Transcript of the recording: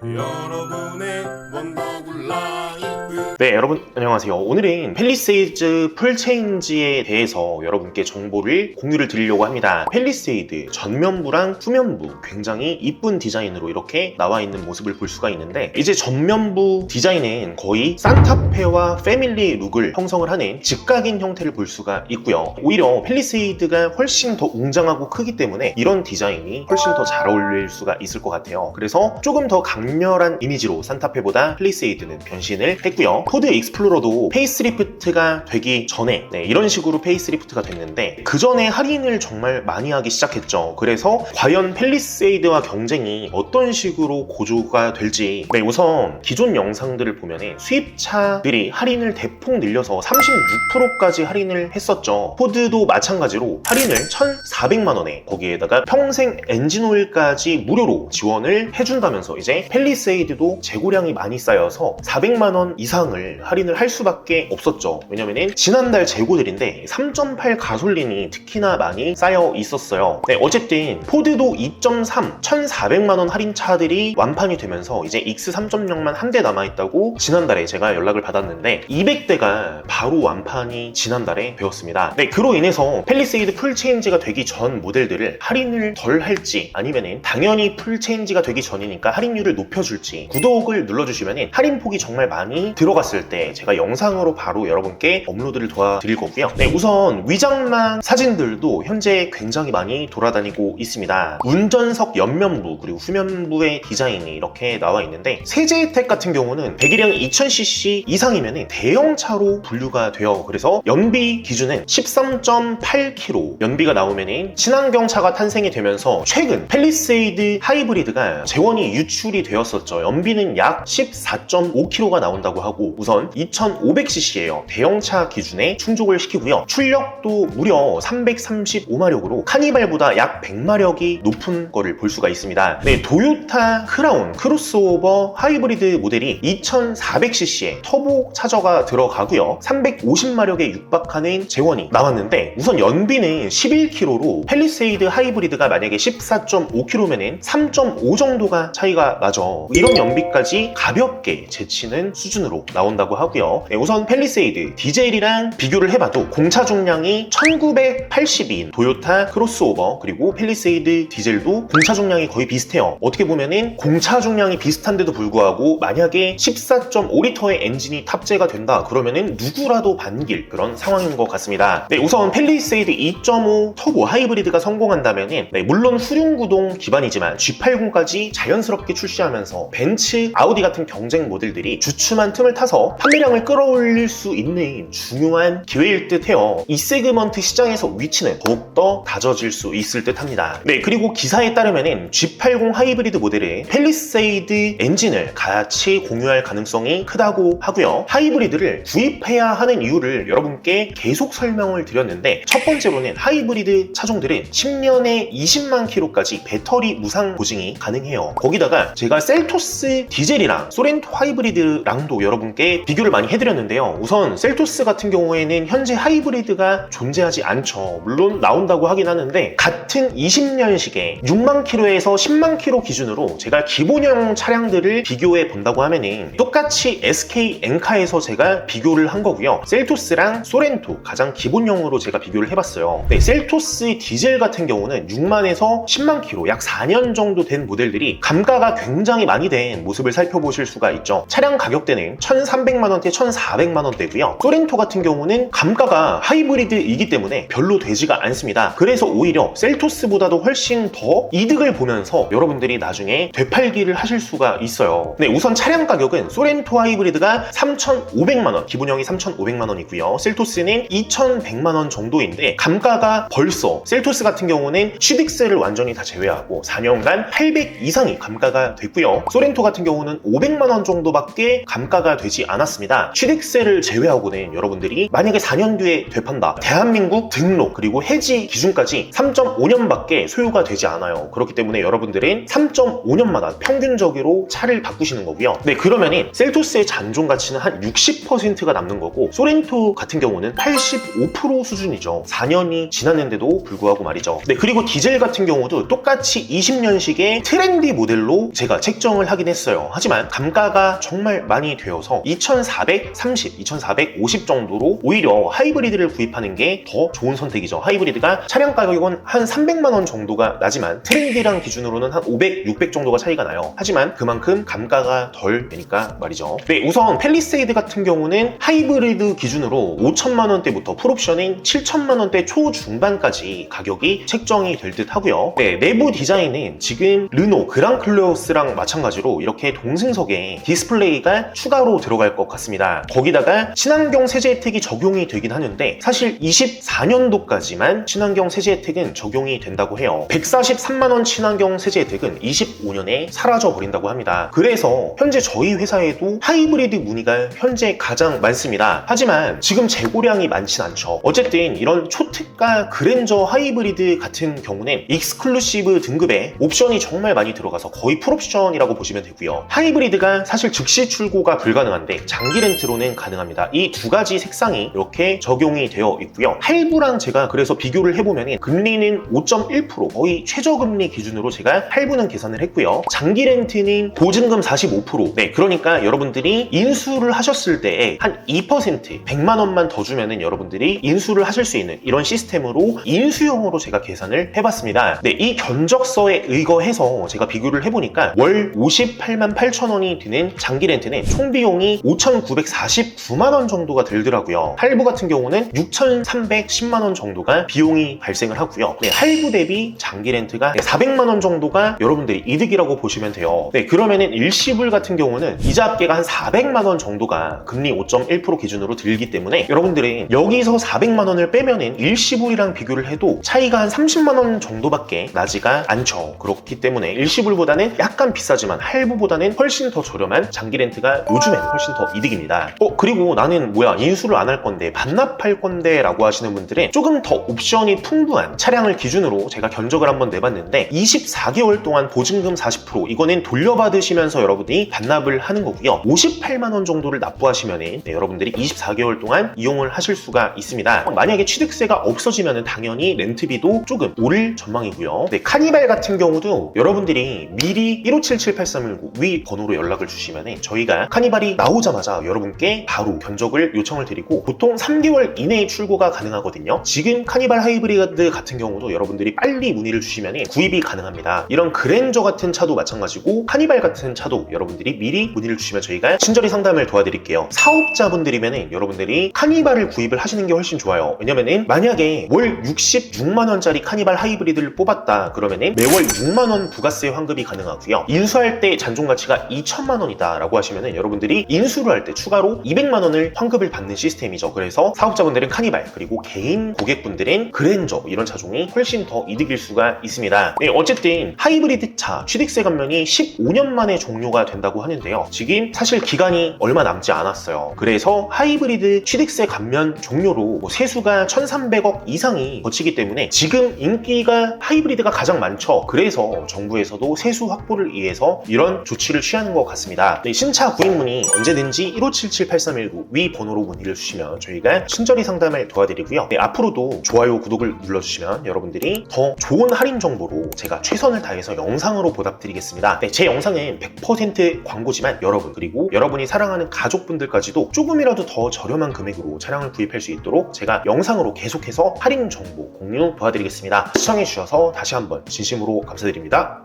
여러분의 원더블 라이프. 네, 여러분 안녕하세요. 오늘은 팰리세이드 풀체인지에 대해서 여러분께 정보를 공유를 드리려고 합니다. 팰리세이드 전면부랑 후면부 굉장히 이쁜 디자인으로 이렇게 나와 있는 모습을 볼 수가 있는데, 이제 전면부 디자인은 거의 산타페와 패밀리 룩을 형성을 하는 직각인 형태를 볼 수가 있고요. 오히려 팰리세이드가 훨씬 더 웅장하고 크기 때문에 이런 디자인이 훨씬 더 잘 어울릴 수가 있을 것 같아요. 그래서 조금 더 강렬한 이미지로 산타페보다 팰리세이드는 변신을 했고요. 포드 익스플로러도 페이스리프트가 되기 전에 이런 식으로 페이스리프트가 됐는데, 그 전에 할인을 정말 많이 하기 시작했죠. 그래서 과연 팰리세이드와 경쟁이 어떤 식으로 고조가 될지, 우선 기존 영상들을 보면 수입차들이 할인을 대폭 늘려서 36%까지 할인을 했었죠. 포드도 마찬가지로 할인을 1,400만 원에 거기에다가 평생 엔진오일까지 무료로 지원을 해준다면서 이제 팰리세이드도 재고량이 많이 쌓여서 400만 원 이상을 할인을 할 수밖에 없었죠. 왜냐면은 지난달 재고들인데 3.8 가솔린이 특히나 많이 쌓여 있었어요. 어쨌든 포드도 2.3 1,400만 원 할인 차들이 완판이 되면서 이제 익스 3.0만 한 대 남아있다고 지난달에 제가 연락을 받았는데 200대가 바로 완판이 지난달에 되었습니다. 그로 인해서 팰리세이드 풀체인지가 되기 전 모델들을 할인을 덜 할지, 아니면은 당연히 풀체인지가 되기 전이니까 할인율을 높여줄지, 구독을 눌러주시면 할인폭이 정말 많이 들어갔을 때 제가 영상으로 바로 여러분께 업로드를 도와드릴 거고요. 우선 위장막 사진들도 현재 굉장히 많이 돌아다니고 있습니다. 운전석 옆면부 그리고 후면부의 디자인이 이렇게 나와 있는데, 세제 혜택 같은 경우는 배기량 2000cc 이상이면 대형차로 분류가 돼요. 그래서 연비 기준은 13.8km 연비가 나오면 친환경차가 탄생이 되면서 최근 팰리세이드 하이브리드가 재원이 유출이 되었었죠. 연비는 약 14.5km가 나온다고 하고, 우선 2500cc예요. 대형차 기준에 충족을 시키고요. 출력도 무려 335마력으로 카니발보다 약 100마력이 높은 거를 볼 수가 있습니다. 도요타 크라운 크로스오버 하이브리드 모델이 2400cc의 터보 차저가 들어가고요. 350마력에 육박하는 재원이 나왔는데, 우선 연비는 11km로 팰리세이드 하이브리드가 만약에 14.5km면 3.5 정도가 차이가 나죠. 이런 연비까지 가볍게 제치는 수준으로 나온다고 하고요. 우선 팰리세이드 디젤이랑 비교를 해봐도 공차 중량이 1980인 도요타 크로스오버 그리고 팰리세이드 디젤도 공차 중량이 거의 비슷해요. 어떻게 보면은 공차 중량이 비슷한데도 불구하고 만약에 14.5리터의 엔진이 탑재가 된다 그러면은 누구라도 반길 그런 상황인 것 같습니다. 우선 팰리세이드 2.5 터보 하이브리드가 성공한다면은 물론 후륜구동 기반이지만 G80까지 자연스럽게 출시하면서 벤츠, 아우디 같은 경쟁 모델들이 주춤한 틈을 타서 판매량을 끌어올릴 수 있는 중요한 기회일 듯 해요. 이 세그먼트 시장에서 위치는 더욱더 다져질 수 있을 듯 합니다. 그리고 기사에 따르면 G80 하이브리드 모델에 팰리세이드 엔진을 같이 공유할 가능성이 크다고 하고요. 하이브리드를 구입해야 하는 이유를 여러분께 계속 설명을 드렸는데, 첫 번째로는 하이브리드 차종들은 10년에 20만 킬로까지 배터리 무상 보증이 가능해요. 거기다가 제가 셀토스 디젤이랑 소렌토 하이브리드랑도 여러분께 비교를 많이 해드렸는데요. 우선 셀토스 같은 경우에는 현재 하이브리드가 존재하지 않죠. 물론 나온다고 하긴 하는데, 같은 20년식에 6만 킬로에서 10만 킬로 기준으로 제가 기본형 차량들을 비교해 본다고 하면은 똑같이 SK 엔카에서 제가 비교를 한 거고요. 셀토스랑 소렌토 가장 기본형으로 제가 비교를 해봤어요. 셀토스 디젤 같은 경우는 6만에서 10만 킬로 약 4년 정도 된 모델들이 감가가 굉장히 많이 된 모습을 살펴보실 수가 있죠. 차량 가격대는 1,300만 원대, 1,400만 원대고요. 소렌토 같은 경우는 감가가 하이브리드이기 때문에 별로 되지가 않습니다. 그래서 오히려 셀토스보다도 훨씬 더 이득을 보면서 여러분들이 나중에 되팔기를 하실 수가 있어요. 우선 차량 가격은 소렌토 하이브리드가 3,500만 원, 기본형이 3,500만 원이고요. 셀토스는 2,100만 원 정도인데, 감가가 벌써 셀토스 같은 경우는 취득세를 완전히 다 제외하고 4년간 800 이상이 감가가 됐고요. 소렌토 같은 경우는 500만 원 정도밖에 감가가 되지 나오지 않았습니다. 취득세를 제외하고는 여러분들이 만약에 4년 뒤에 되판다, 대한민국 등록 그리고 해지 기준까지 3.5년밖에 소요가 되지 않아요. 그렇기 때문에 여러분들은 3.5년마다 평균적으로 차를 바꾸시는 거고요. 네, 그러면은 셀토스의 잔존 가치는 한 60%가 남는 거고, 소렌토 같은 경우는 85% 수준이죠. 4년이 지났는데도 불구하고 말이죠. 네, 그리고 디젤 같은 경우도 똑같이 20년식의 트렌디 모델로 제가 책정을 하긴 했어요. 하지만 감가가 정말 많이 되어서 2430, 2450 정도로 오히려 하이브리드를 구입하는 게 더 좋은 선택이죠. 하이브리드가 차량 가격은 한 300만 원 정도가 나지만 트렌디랑 기준으로는 한 500, 600 정도가 차이가 나요. 하지만 그만큼 감가가 덜 되니까 말이죠. 네, 우선 팰리세이드 같은 경우는 하이브리드 기준으로 5천만 원대부터 풀옵션인 7천만 원대 초중반까지 가격이 책정이 될 듯 하고요. 네, 내부 디자인은 지금 르노 그랑클레오스랑 마찬가지로 이렇게 동승석에 디스플레이가 추가로 들어갈 것 같습니다. 거기다가 친환경 세제 혜택이 적용이 되긴 하는데 사실 24년도까지만 친환경 세제 혜택은 적용이 된다고 해요. 143만원 친환경 세제 혜택은 25년에 사라져 버린다고 합니다. 그래서 현재 저희 회사에도 하이브리드 문의가 현재 가장 많습니다. 하지만 지금 재고량이 많진 않죠. 어쨌든 이런 초특가 그랜저 하이브리드 같은 경우는 익스클루시브 등급의 옵션이 정말 많이 들어가서 거의 풀옵션이라고 보시면 되고요. 하이브리드가 사실 즉시 출고가 불가능한데 장기 렌트로는 가능합니다. 이 두 가지 색상이 이렇게 적용이 되어 있고요. 할부랑 제가 그래서 비교를 해보면 금리는 5.1%, 거의 최저금리 기준으로 제가 할부는 계산을 했고요. 장기 렌트는 보증금 45%. 네, 그러니까 여러분들이 인수를 하셨을 때에 한 2%, 100만 원만 더 주면은 여러분들이 인수를 하실 수 있는 이런 시스템으로 인수형으로 제가 계산을 해봤습니다. 네, 이 견적서에 의거해서 제가 비교를 해보니까 월 58만 8천 원이 드는 장기 렌트는 총 비용이 5,949만 원 정도가 들더라고요. 할부 같은 경우는 6,310만 원 정도가 비용이 발생을 하고요. 네, 할부 대비 장기 렌트가 400만 원 정도가 여러분들이 이득이라고 보시면 돼요. 네, 그러면은 일시불 같은 경우는 이자 합계가 한 400만 원 정도가 금리 5.1% 기준으로 들기 때문에 여러분들은 여기서 400만 원을 빼면은 일시불이랑 비교를 해도 차이가 한 30만 원 정도밖에 나지가 않죠. 그렇기 때문에 일시불보다는 약간 비싸지만 할부보다는 훨씬 더 저렴한 장기 렌트가 요즘엔 훨씬 더 이득입니다. 그리고 나는 뭐야, 인수를 안 할 건데 반납할 건데 라고 하시는 분들은 조금 더 옵션이 풍부한 차량을 기준으로 제가 견적을 한번 내봤는데 24개월 동안 보증금 40%, 이거는 돌려받으시면서 여러분이 반납을 하는 거고요. 58만 원 정도를 납부하시면 네, 여러분들이 24개월 동안 이용을 하실 수가 있습니다. 만약에 취득세가 없어지면 당연히 렌트비도 조금 오를 전망이고요. 네, 카니발 같은 경우도 여러분들이 미리 1577-8319 위 번호로 연락을 주시면 저희가 카니발이 나오자마자 여러분께 바로 견적을 요청을 드리고 보통 3개월 이내에 출고가 가능하거든요. 지금 카니발 하이브리드 같은 경우도 여러분들이 빨리 문의를 주시면 구입이 가능합니다. 이런 그랜저 같은 차도 마찬가지고 카니발 같은 차도 여러분들이 미리 문의를 주시면 저희가 친절히 상담을 도와드릴게요. 사업자분들이면 여러분들이 카니발을 구입을 하시는 게 훨씬 좋아요. 왜냐면은 만약에 월 66만 원짜리 카니발 하이브리드를 뽑았다 그러면은 매월 6만 원 부가세 환급이 가능하고요. 인수할 때 잔존 가치가 2천만 원이다 라고 하시면은 여러분들이 인수를 할 때 추가로 200만 원을 환급을 받는 시스템이죠. 그래서 사업자분들은 카니발, 그리고 개인 고객분들은 그랜저, 이런 차종이 훨씬 더 이득일 수가 있습니다. 네, 어쨌든 하이브리드 차 취득세 감면이 15년 만에 종료가 된다고 하는데요. 지금 사실 기간이 얼마 남지 않았어요. 그래서 하이브리드 취득세 감면 종료로 세수가 1,300억 이상이 거치기 때문에 지금 인기가 하이브리드가 가장 많죠. 그래서 정부에서도 세수 확보를 위해서 이런 조치를 취하는 것 같습니다. 네, 신차 구입 문의 언제든지 1577-8319 위 번호로 문의를 주시면 저희가 친절히 상담을 도와드리고요. 네, 앞으로도 좋아요, 구독을 눌러주시면 여러분들이 더 좋은 할인 정보로 제가 최선을 다해서 영상으로 보답드리겠습니다. 네, 제 영상은 100% 광고지만 여러분, 그리고 여러분이 사랑하는 가족분들까지도 조금이라도 더 저렴한 금액으로 차량을 구입할 수 있도록 제가 영상으로 계속해서 할인 정보 공유 도와드리겠습니다. 시청해주셔서 다시 한번 진심으로 감사드립니다.